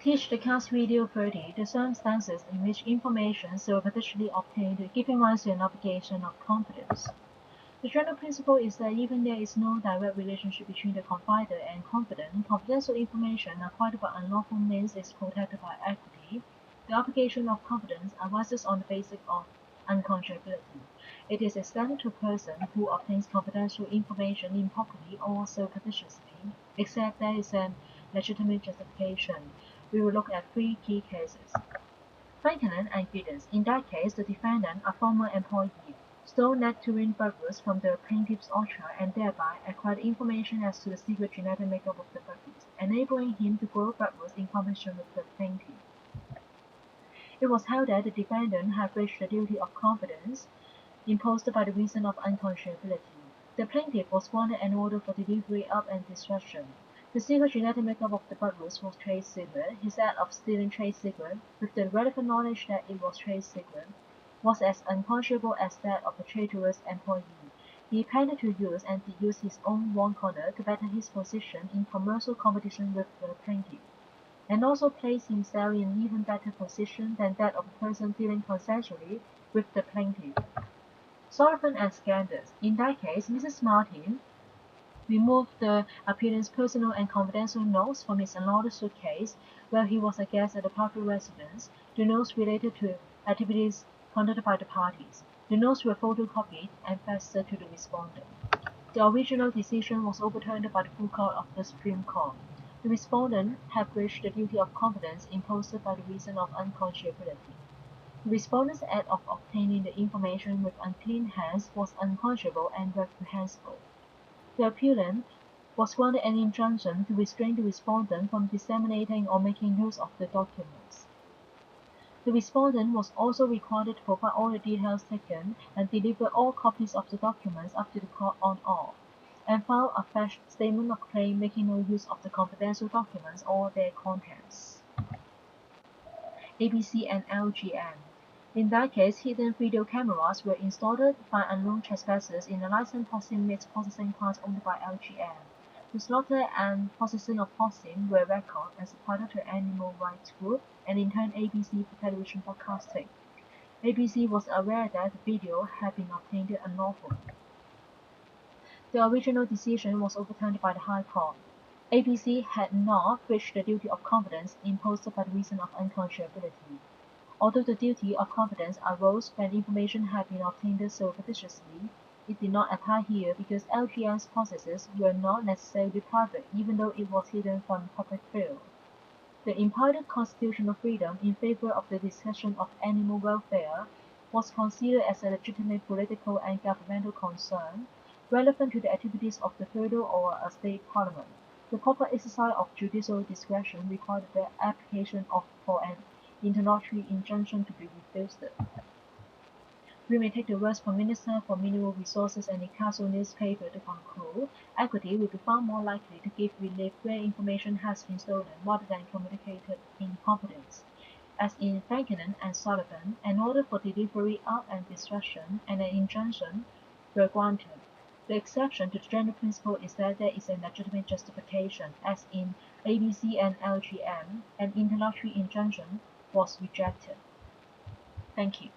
Teach the cast video 30 the circumstances in which information surreptitiously obtained giving rise to an obligation of confidence. The general principle is that even there is no direct relationship between the confider and confidant, confidential information acquired by unlawful means is protected by equity. The obligation of confidence arises on the basis of unconscionability. It is extended to a person who obtains confidential information improperly or surreptitiously, except there is a legitimate justification. We will look at three key cases. Franklin and evidence. In that case, the defendant, a former employee, stole nectarine bubbles from the plaintiff's orchard and thereby acquired information as to the secret genetic makeup of the bubbles, enabling him to grow bubbles in combination with the plaintiff. It was held that the defendant had breached the duty of confidence imposed by the reason of unconscionability. The plaintiff was wanted an order for delivery of and destruction. The secret genetic makeup of the bubbles was trade secret. His act of stealing trade secret, with the relevant knowledge that it was trade secret, was as unconscionable as that of the traitorous employee. He planned to use and to use his own wrong conduct to better his position in commercial competition with the plaintiff, and also place himself in an even better position than that of a person dealing consensually with the plaintiff. Sullivan and Scandals. In that case, Mrs. Martin removed the appellant's personal and confidential notes from his unloaded suitcase while he was a guest at the public residence. The notes related to activities conducted by the parties. The notes were photocopied and faxed to the respondent. The original decision was overturned by the full court of the Supreme Court. The respondent had breached the duty of confidence imposed by the reason of unconscionability. The respondent's act of obtaining the information with unclean hands was unconscionable and reprehensible. The appellant was granted an injunction to restrain the respondent from disseminating or making use of the documents. The respondent was also required to provide all the details taken and deliver all copies of the documents up to the court on oath, and file a fresh statement of claim making no use of the confidential documents or their contents. ABC and LGM. In that case, hidden video cameras were installed by unknown trespassers in a licensed porcine meat processing plant owned by LGM. The slaughter and processing of porcine were recorded and supplied to animal rights group and in turn ABC for television broadcasting. ABC was aware that the video had been obtained unlawfully. The original decision was overturned by the High Court. ABC had not breached the duty of confidence imposed by the reason of unconscionability. Although the duty of confidence arose when information had been obtained surreptitiously, it did not apply here because LGM's processes were not necessarily private, even though it was hidden from public view. The implied constitutional freedom in favor of the discussion of animal welfare was considered as a legitimate political and governmental concern, relevant to the activities of the federal or a state parliament. The proper exercise of judicial discretion required the application for an interlocutory injunction to be refused. We may take the words from Minister for Mineral Resources and the Castle newspaper to conclude, equity will be far more likely to give relief where information has been stolen rather than communicated in confidence. As in Franklin and Sullivan, an order for delivery of and destruction and an injunction were granted. The exception to the general principle is that there is a legitimate justification, as in ABC and LGM, an interlocutory injunction was rejected. Thank you.